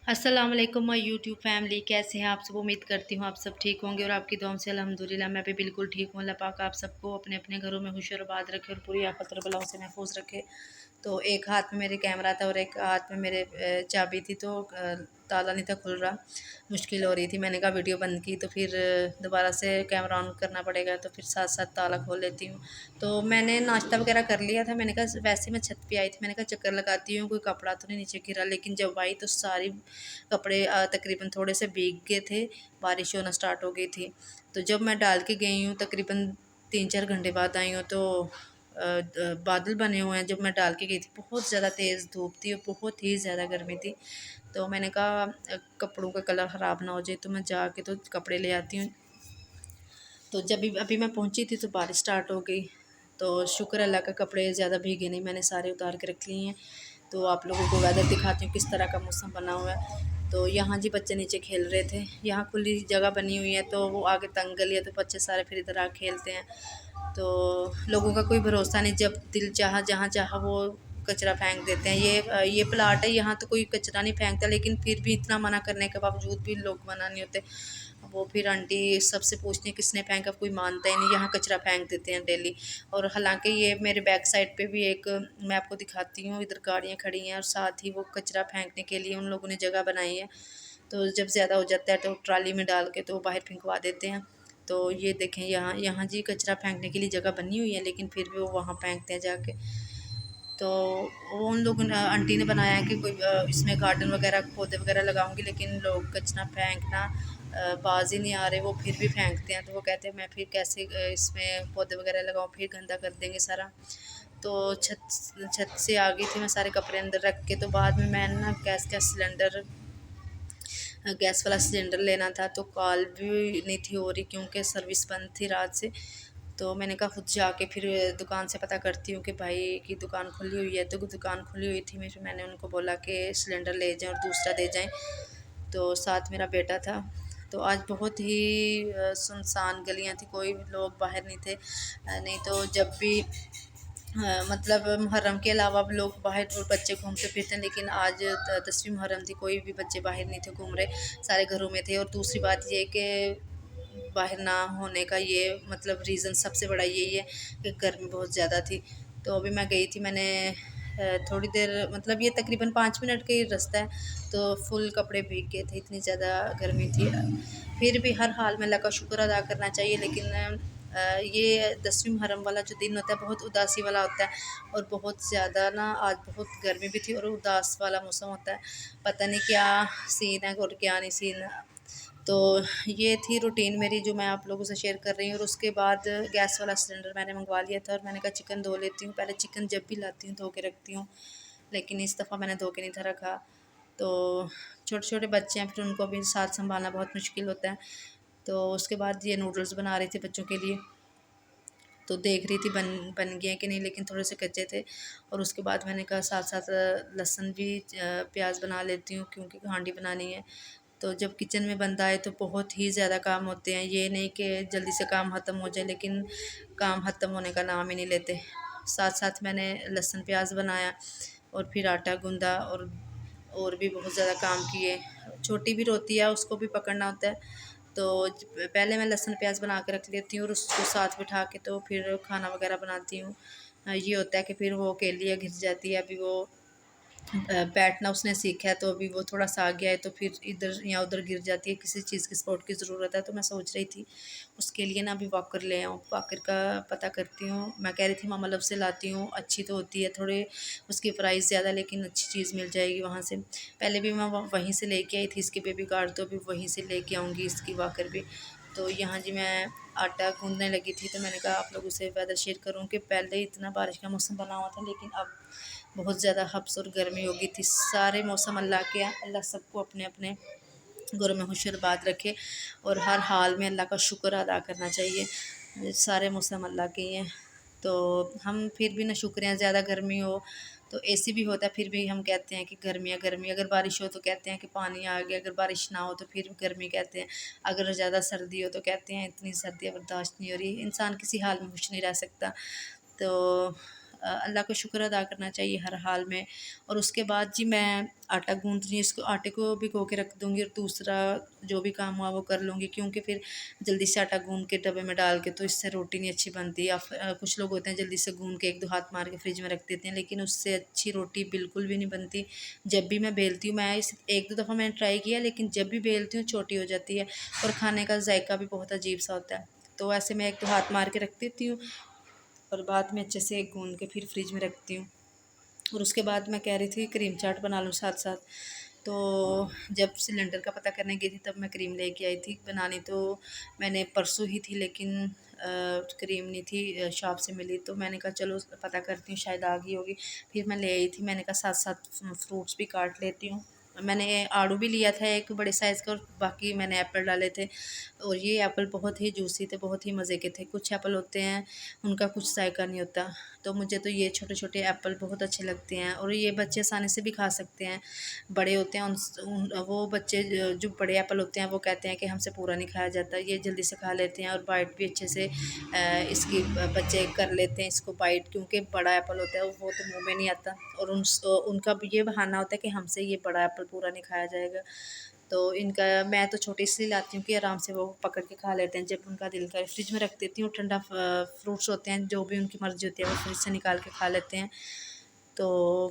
अस्सलाम वालेकुम my YouTube family, कैसे हैं आप सब। उम्मीद करती हूँ आप सब ठीक होंगे और आपकी दुआओं से अल्हम्दुलिल्लाह मैं भी बिल्कुल ठीक हूँ। अल्लाह पाक आप सबको अपने अपने घरों में खुश और आबाद रखे और पूरी आफत और बलाओं से महफूज रखे। तो एक हाथ में मेरे कैमरा था और एक हाथ में मेरे चाबी थी, तो ताला नहीं था खुल रहा, मुश्किल हो रही थी। मैंने कहा वीडियो बंद की तो फिर दोबारा से कैमरा ऑन करना पड़ेगा, तो फिर साथ साथ ताला खोल लेती हूँ। तो मैंने नाश्ता वगैरह कर लिया था। मैंने कहा वैसे मैं छत पे आई थी, मैंने कहा चक्कर लगाती हूँ कोई कपड़ा तो नहीं नीचे गिरा, लेकिन जब आई तो सारी कपड़े तकरीबन थोड़े से भीग गए थे, बारिश होना स्टार्ट हो गई थी। तो जब मैं डाल के गई हूँ तकरीबन 3-4 घंटे बाद आई हूँ, तो बादल बने हुए हैं। जब मैं डाल के गई थी बहुत ज़्यादा तेज़ धूप थी और बहुत ही ज़्यादा गर्मी थी। तो मैंने कहा कपड़ों का कलर ख़राब ना हो जाए, तो मैं जाके तो कपड़े ले आती हूँ। तो जब भी अभी मैं पहुंची थी तो बारिश स्टार्ट हो गई। तो शुक्र अल्लाह का कपड़े ज़्यादा भीगे नहीं, मैंने सारे उतार के रख लिए हैं। तो आप लोगों को वेदर दिखाती हूँ किस तरह का मौसम बना हुआ है। तो यहाँ जी बच्चे नीचे खेल रहे थे, यहाँ खुली जगह बनी हुई है तो वो आगे तंग गली है, तो बच्चे सारे फिर इधर आ खेलते हैं। तो लोगों का कोई भरोसा नहीं, जब दिल चाहा जहाँ चाहा वो कचरा फेंक देते हैं। ये प्लाट है, यहाँ तो कोई कचरा नहीं फेंकता, लेकिन फिर भी इतना मना करने के बावजूद भी लोग मना नहीं होते। वो फिर आंटी सबसे पूछती हैं किसने फेंका, कोई मानता ही नहीं, यहाँ कचरा फेंक देते हैं डेली। और हालांकि ये मेरे बैक साइड पे भी एक, मैं आपको दिखाती हूँ, इधर गाड़ियाँ खड़ी हैं और साथ ही वो कचरा फेंकने के लिए उन लोगों ने जगह बनाई है। तो जब ज़्यादा हो जाता है तो ट्राली में डाल के तो बाहर फेंकवा देते हैं। तो ये देखें, यहाँ यहाँ जी कचरा फेंकने के लिए जगह बनी हुई है, लेकिन फिर भी वो वहाँ फेंकते हैं जाके। तो वो उन लोगों ने, आंटी ने बनाया है कि कोई इसमें गार्डन वगैरह पौधे वगैरह लगाऊंगी, लेकिन लोग कचरा फेंकना बाज ही नहीं आ रहे, वो फिर भी फेंकते हैं। तो वो कहते हैं मैं फिर कैसे इसमें पौधे वगैरह लगाऊँ, फिर गंदा कर देंगे सारा। तो छत छत से आ गई थी मैं सारे कपड़े अंदर रख के। तो बाद में मैं ना गैस वाला सिलेंडर लेना था, तो कॉल भी नहीं थी हो रही क्योंकि सर्विस बंद थी रात से। तो मैंने कहा खुद जाके फिर दुकान से पता करती हूँ कि भाई की दुकान खुली हुई है। तो दुकान खुली हुई थी, फिर मैंने उनको बोला कि सिलेंडर ले जाएं और दूसरा दे जाएं। तो साथ मेरा बेटा था। तो आज बहुत ही सुनसान गलियां थी, कोई लोग बाहर नहीं थे। नहीं तो जब भी मतलब मुहर्रम के अलावा भी लोग बाहर और बच्चे घूमते फिरते हैं, लेकिन आज 10वीं मुहर्रम थी, कोई भी बच्चे बाहर नहीं थे घूम रहे, सारे घरों में थे। और दूसरी बात ये कि बाहर ना होने का ये मतलब रीज़न सबसे बड़ा यही है कि गर्मी बहुत ज़्यादा थी। तो अभी मैं गई थी, मैंने थोड़ी देर, मतलब ये तकरीबन 5 मिनट का ही रास्ता है, तो फुल कपड़े भीग गए थे, इतनी ज़्यादा गर्मी थी। फिर भी हर हाल में अल्लाह का शुक्र अदा करना चाहिए। लेकिन ये 10वीं मुहर्रम वाला जो दिन होता है बहुत उदासी वाला होता है, और बहुत ज़्यादा ना आज बहुत गर्मी भी थी और उदास वाला मौसम होता है। पता नहीं क्या सीन है और क्या नहीं सीन है। तो ये थी रूटीन मेरी जो मैं आप लोगों से शेयर कर रही हूँ। और उसके बाद गैस वाला सिलेंडर मैंने मंगवा लिया था और मैंने कहा चिकन धो लेती हूँ। पहले चिकन जब भी लाती हूँ धो के रखती हूँ, लेकिन इस दफ़ा मैंने धो के नहीं था रखा। तो छोटे छोटे बच्चे हैं, फिर उनको भी साथ संभालना बहुत मुश्किल होता है। तो उसके बाद ये नूडल्स बना रही थी बच्चों के लिए, तो देख रही थी बन बन गए कि नहीं, लेकिन थोड़े से कच्चे थे। और उसके बाद मैंने कहा साथ साथ लहसुन भी प्याज बना लेती हूँ क्योंकि हांडी बनानी है। तो जब किचन में बंदा आए तो बहुत ही ज़्यादा काम होते हैं, ये नहीं कि जल्दी से काम ख़त्म हो जाए, लेकिन काम ख़त्म होने का नाम ही नहीं लेते। साथ साथ मैंने लहसुन प्याज बनाया और फिर आटा गूंदा, और भी बहुत ज़्यादा काम किए। छोटी भी रोती है, उसको भी पकड़ना होता है। तो पहले मैं लहसुन प्याज बना के रख लेती हूँ और उसको साथ बिठा के तो फिर खाना वगैरह बनाती हूँ। ये होता है कि फिर वो अकेली है, घिस जाती है। अभी वो बैठना उसने सीखा है, तो अभी वो थोड़ा सा आ गया है तो फिर इधर या उधर गिर जाती है, किसी चीज़ की सपोर्ट की ज़रूरत है। तो मैं सोच रही थी उसके लिए ना अभी वॉकर ले आऊँ, वॉकर का पता करती हूँ। मैं कह रही थी मामा लव से लाती हूँ, अच्छी तो होती है, थोड़े उसकी प्राइस ज़्यादा लेकिन अच्छी चीज़ मिल जाएगी वहाँ से। पहले भी मैं वहीं से लेके आई थी इसकी बेबी कार्ड, तो अभी वहीं से लेके आऊँगी इसकी वॉकर भी। तो यहाँ जी मैं आटा गूँदने लगी थी, तो मैंने कहा आप लोगों से वेदर शेयर करूँ कि पहले इतना बारिश का मौसम बना हुआ था, लेकिन अब बहुत ज़्यादा हब्स और गर्मी हो गई थी। सारे मौसम अल्लाह के हैं, अल्लाह सबको अपने अपने घरों में खुशरबाद रखे और हर हाल में अल्लाह का शुक्र अदा करना चाहिए। सारे मौसम अल्लाह के ही हैं। तो हम फिर भी ना शुक्र हैं, ज़्यादा गर्मी हो तो एसी भी होता है, फिर भी हम कहते हैं कि गर्मी है गर्मी। अगर बारिश हो तो कहते हैं कि पानी आ गया, अगर बारिश ना हो तो फिर गर्मी कहते हैं। अगर ज़्यादा सर्दी हो तो कहते हैं इतनी सर्दी बर्दाश्त नहीं हो रही। इंसान किसी हाल में खुश नहीं रह सकता। तो अल्लाह को शुक्र अदा करना चाहिए हर हाल में। और उसके बाद जी मैं आटा गूँथ रही हूँ, इसको आटे को भिगो के रख दूँगी और दूसरा जो भी काम हुआ वो कर लूँगी, क्योंकि फिर जल्दी से आटा गूँथ के डब्बे में डाल के तो इससे रोटी नहीं अच्छी बनती। या कुछ लोग होते हैं जल्दी से गूँथ के 1-2 हाथ मार के फ्रिज में रख देते हैं, लेकिन उससे अच्छी रोटी बिल्कुल भी नहीं बनती। जब भी मैं बेलती हूँ, मैं इस 1-2 दफ़ा मैंने ट्राई किया, लेकिन जब भी बेलती हूँ छोटी हो जाती है और खाने का जायका भी बहुत अजीब सा होता है। तो ऐसे मैं 1-2 हाथ मार के रख देती हूँ और बाद में अच्छे से गूँध के फिर फ्रिज में रखती हूँ। और उसके बाद मैं कह रही थी क्रीम चाट बना लूँ साथ साथ। तो जब सिलेंडर का पता करने गई थी तब मैं क्रीम लेके आई थी बनानी, तो मैंने परसों ही थी, लेकिन क्रीम नहीं थी, शॉप से मिली। तो मैंने कहा चलो पता करती हूँ, शायद आ गई होगी। फिर मैं ले आई थी, मैंने कहा साथ साथ फ्रूट्स भी काट लेती हूँ। मैंने आड़ू भी लिया था एक बड़े साइज़ का, और बाकी मैंने एप्पल डाले थे। और ये एप्पल बहुत ही जूसी थे, बहुत ही मज़े के थे। कुछ एप्पल होते हैं उनका कुछ जायका नहीं होता, तो मुझे तो ये छोटे छोटे एप्पल बहुत अच्छे लगते हैं। और ये बच्चे आसानी से भी खा सकते हैं। बड़े होते हैं वो बच्चे जो बड़े एप्पल होते हैं वो कहते हैं कि हमसे पूरा नहीं खाया जाता, ये जल्दी से खा लेते हैं और बाइट भी अच्छे से इसकी बच्चे कर लेते हैं इसको बाइट, क्योंकि बड़ा एप्पल होता है वो तो मुंह में नहीं आता। और उनका भी ये बहाना होता है कि हमसे ये बड़ा एप्पल पूरा नहीं खाया जाएगा। तो इनका मैं तो छोटी इसलिए लाती हूँ कि आराम से वो पकड़ के खा लेते हैं जब उनका दिल करे। फ्रिज में रख देती हूँ, ठंडा फ्रूट्स होते हैं जो भी उनकी मर्ज़ी होती है वो फ्रिज से निकाल के खा लेते हैं। तो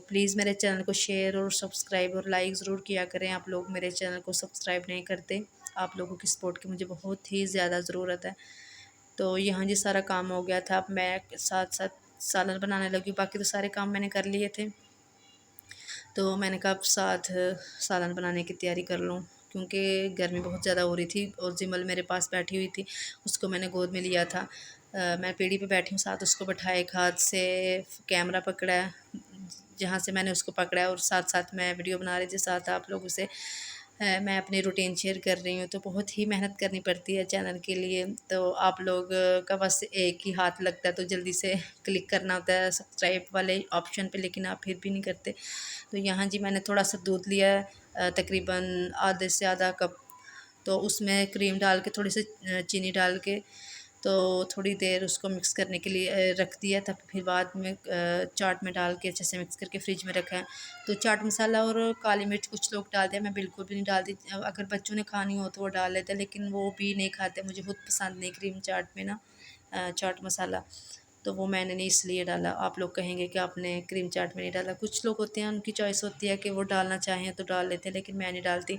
प्लीज़ मेरे चैनल को शेयर और सब्सक्राइब और लाइक ज़रूर किया करें। आप लोग मेरे चैनल को सब्सक्राइब नहीं करते, आप लोगों की सपोर्ट की मुझे बहुत ही ज़्यादा ज़रूरत है। तो यहाँ जी सारा काम हो गया था, अब मैं साथ साथ सालन बनाने लगी। बाकी तो सारे काम मैंने कर लिए थे, तो मैंने कहा अब साथ सालन बनाने की तैयारी कर लूँ, क्योंकि गर्मी बहुत ज़्यादा हो रही थी। और जिमल मेरे पास बैठी हुई थी, उसको मैंने गोद में लिया था। मैं पीढ़ी पे बैठी हूँ, साथ उसको बैठाया, एक हाथ से कैमरा पकड़ा है जहाँ से मैंने उसको पकड़ा है, और साथ साथ मैं वीडियो बना रही थी साथ आप लोगों से। मैं अपनी रूटीन शेयर कर रही हूँ, तो बहुत ही मेहनत करनी पड़ती है चैनल के लिए। तो आप लोग का बस एक ही हाथ लगता है, तो जल्दी से क्लिक करना होता है सब्सक्राइब वाले ऑप्शन पे, लेकिन आप फिर भी नहीं करते। तो यहाँ जी मैंने थोड़ा सा दूध लिया है, तकरीबन आधे से आधा कप। तो उसमें क्रीम डाल के थोड़ी सी चीनी डाल के तो थोड़ी देर उसको मिक्स करने के लिए रख दिया था। फिर बाद में चाट में डाल के अच्छे से मिक्स करके फ्रिज में रखा है। तो चाट मसाला और काली मिर्च कुछ लोग डालते हैं, मैं बिल्कुल भी नहीं डालती। अगर बच्चों ने खानी हो तो वो डाल लेते हैं, लेकिन वो भी नहीं खाते, मुझे खुद पसंद नहीं क्रीम चाट में ना चाट मसाला। तो वो मैंने नहीं इसलिए डाला। आप लोग कहेंगे कि आपने क्रीम चाट में नहीं डाला, कुछ लोग होते हैं उनकी चॉइस होती है कि वो डालना चाहें तो डाल लेते हैं, लेकिन मैं नहीं डालती।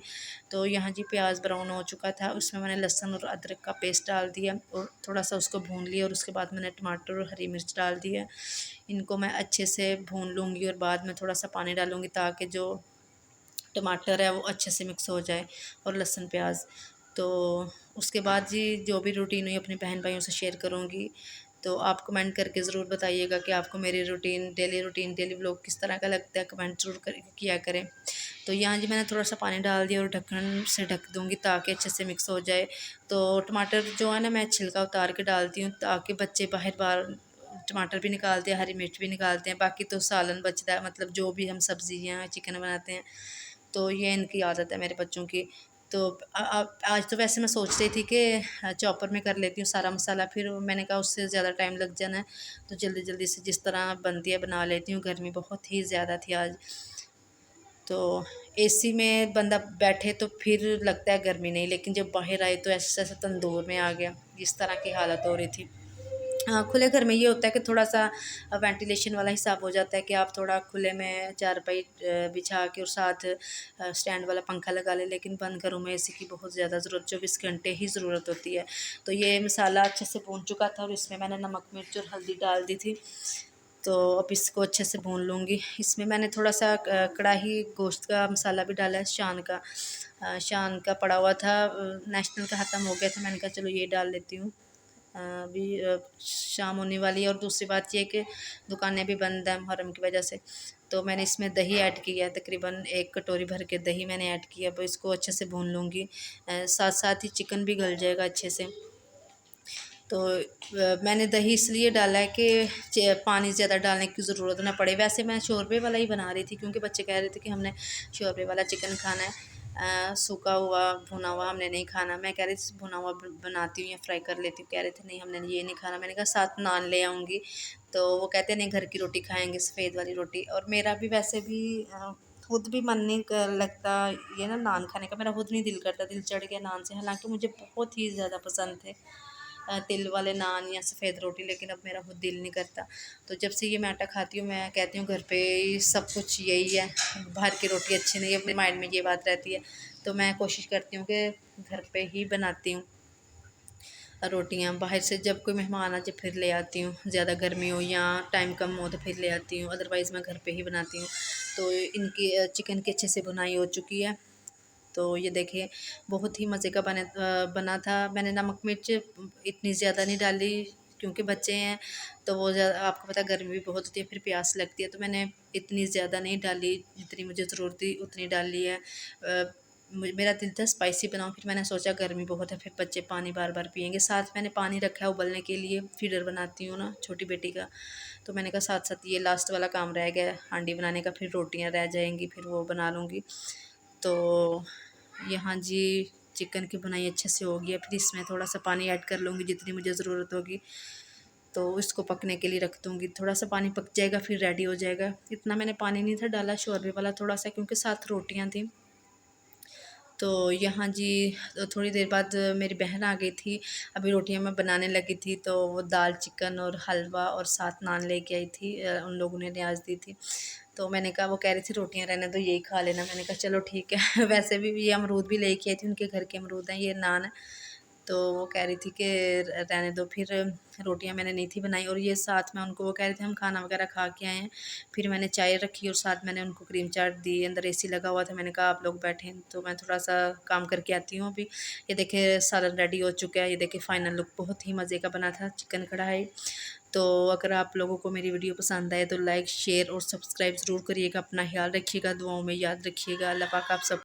तो यहाँ जी प्याज ब्राउन हो चुका था, उसमें मैंने लहसुन और अदरक का पेस्ट डाल दिया और थोड़ा सा उसको भून लिया। और उसके बाद मैंने टमाटर और हरी मिर्च डाल दिया। इनको मैं अच्छे से भून लूँगी और बाद में थोड़ा सा पानी डालूँगी, ताकि जो टमाटर है वो अच्छे से मिक्स हो जाए और लहसुन प्याज। तो उसके बाद जी जो भी रूटीन हुई अपने बहन भाइयों से शेयर करूँगी। तो आप कमेंट करके ज़रूर बताइएगा कि आपको मेरी रूटीन डेली व्लॉग किस तरह का लगता है, कमेंट ज़रूर किया करें। तो यहाँ जी मैंने थोड़ा सा पानी डाल दिया और ढक्कन से ढक दूँगी ताकि अच्छे से मिक्स हो जाए। तो टमाटर जो है ना मैं छिलका उतार के डालती हूँ, ताकि बच्चे बार बार टमाटर भी निकालते हैं, हरी मिर्च भी निकालते हैं, बाकी तो सालन बचता है, मतलब जो भी हम सब्जियाँ चिकन बनाते हैं। तो ये इनकी आदत है मेरे बच्चों की। तो आज तो वैसे मैं सोच रही थी कि चॉपर में कर लेती हूँ सारा मसाला, फिर मैंने कहा उससे ज़्यादा टाइम लग जाना है, तो जल्दी जल्दी से जिस तरह बनती है बना लेती हूँ। गर्मी बहुत ही ज़्यादा थी आज, तो एसी में बंदा बैठे तो फिर लगता है गर्मी नहीं, लेकिन जब बाहर आए तो ऐसा ऐसा तंदूर में आ गया, इस तरह की हालत हो रही थी। हाँ, खुले घर में ये होता है कि थोड़ा-सा वेंटिलेशन वाला हिसाब हो जाता है कि आप थोड़ा खुले में चारपाई बिछा के और साथ स्टैंड वाला पंखा लगा लें, लेकिन बंद घरों में एसी की बहुत ज़्यादा ज़रूरत, 24 घंटे ही ज़रूरत होती है। तो ये मसाला अच्छे से भून चुका था और इसमें मैंने नमक, मिर्च और हल्दी डाल दी थी। तो अब इसको अच्छे से भून लूँगी। इसमें मैंने थोड़ा-सा कढ़ाई गोश्त का मसाला भी डाला है, शान का पड़ा हुआ था, नेशनल का ख़त्म हो गया था, मैंने कहा चलो ये डाल लेती हूँ। अभी शाम होने वाली है और दूसरी बात ये है कि दुकानें भी बंद हैं मुहर्रम की वजह से। तो मैंने इसमें दही ऐड किया है, तकरीबन 1 कटोरी भर के दही मैंने ऐड किया। अब इसको अच्छे से भून लूँगी, साथ साथ ही चिकन भी गल जाएगा अच्छे से। तो मैंने दही इसलिए डाला है कि पानी ज़्यादा डालने की ज़रूरत ना पड़े। वैसे मैं शोरबे वाला ही बना रही थी, क्योंकि बच्चे कह रहे थे कि हमने शोरबे वाला चिकन खाना है। सूखा हुआ भुना हुआ हमने नहीं खाना। मैं कह रही थी भुना हुआ बनाती हूँ या फ्राई कर लेती हूँ, कह रहे थे नहीं हमने ये नहीं खाना। मैंने कहा साथ नान ले आऊँगी, तो वो कहते नहीं घर की रोटी खाएंगे, सफ़ेद वाली रोटी। और मेरा भी वैसे भी खुद भी मन नहीं लगता ये ना नान खाने का, मेरा खुद नहीं दिल करता, दिल चढ़ गया नान से। हालांकि मुझे बहुत ही ज़्यादा पसंद थे तिल वाले नान या सफ़ेद रोटी, लेकिन अब मेरा खुद दिल नहीं करता। तो जब से ये मैं आटा खाती हूँ, मैं कहती हूँ घर पे सब कुछ यही है, बाहर की रोटी अच्छी नहीं है, अपने माइंड में ये बात रहती है। तो मैं कोशिश करती हूँ कि घर पे ही बनाती हूँ रोटियाँ। बाहर से जब कोई मेहमान आ जाए फिर ले आती हूँ, ज़्यादा गर्मी हो या टाइम कम हो तो फिर ले आती हूँ, अदरवाइज़ मैं घर पे ही बनाती हूँ। तो इनकी चिकन की अच्छे से बुनाई हो चुकी है। तो ये देखिए बहुत ही मज़े का बना था। मैंने नमक मिर्च इतनी ज़्यादा नहीं डाली क्योंकि बच्चे हैं, तो वो ज़्यादा आपको पता है गर्मी भी बहुत होती है, फिर प्यास लगती है, तो मैंने इतनी ज़्यादा नहीं डाली, जितनी मुझे ज़रूरत थी उतनी डाली है। मेरा दिल था स्पाइसी बनाऊँ, फिर मैंने सोचा गर्मी बहुत है, फिर बच्चे पानी बार बार पियेंगे। साथ मैंने पानी रखा है उबलने के लिए, फीडर बनाती हूँ ना छोटी बेटी का, तो मैंने कहा साथ साथ ये लास्ट वाला काम रह गया हांडी बनाने का, फिर रोटियाँ रह जाएंगी, फिर वो बना लूँगी। तो यहाँ जी चिकन की बुनाई अच्छे से हो गई है, फिर इसमें थोड़ा सा पानी ऐड कर लूँगी जितनी मुझे ज़रूरत होगी। तो इसको पकने के लिए रख दूँगी, थोड़ा सा पानी पक जाएगा फिर रेडी हो जाएगा। इतना मैंने पानी नहीं था डाला, शोरबे वाला थोड़ा सा, क्योंकि साथ रोटियाँ थी। तो यहाँ जी थोड़ी देर बाद मेरी बहन आ गई थी, अभी रोटियाँ मैं बनाने लगी थी, तो वो दाल चिकन और हलवा और साथ नान लेके आई थी, उन लोगों ने न्याज दी थी। तो मैंने कहा, वो कह रही थी रोटियाँ रहने दो यही खा लेना, मैंने कहा चलो ठीक है। वैसे भी ये अमरूद भी लेके आई थी, उनके घर के अमरूद हैं, ये नान है। तो वो कह रही थी कि रहने दो, फिर रोटियां मैंने नहीं थी बनाई, और ये साथ में उनको वो कह रहे थे हम खाना वगैरह खा के आए हैं। फिर मैंने चाय रखी और साथ मैंने उनको क्रीम चाट दी, अंदर एसी लगा हुआ था, मैंने कहा आप लोग बैठे हैं तो मैं थोड़ा सा काम करके आती हूँ अभी। ये देखिए सालन रेडी हो चुका है, ये देखिए फाइनल लुक बहुत ही मज़े का बना था चिकन कढ़ाई। तो अगर आप लोगों को मेरी वीडियो पसंद आए तो लाइक शेयर और सब्सक्राइब ज़रूर करिएगा, अपना ख्याल रखिएगा, दुआओं में याद रखिएगा। अल्लाह पाक आप सब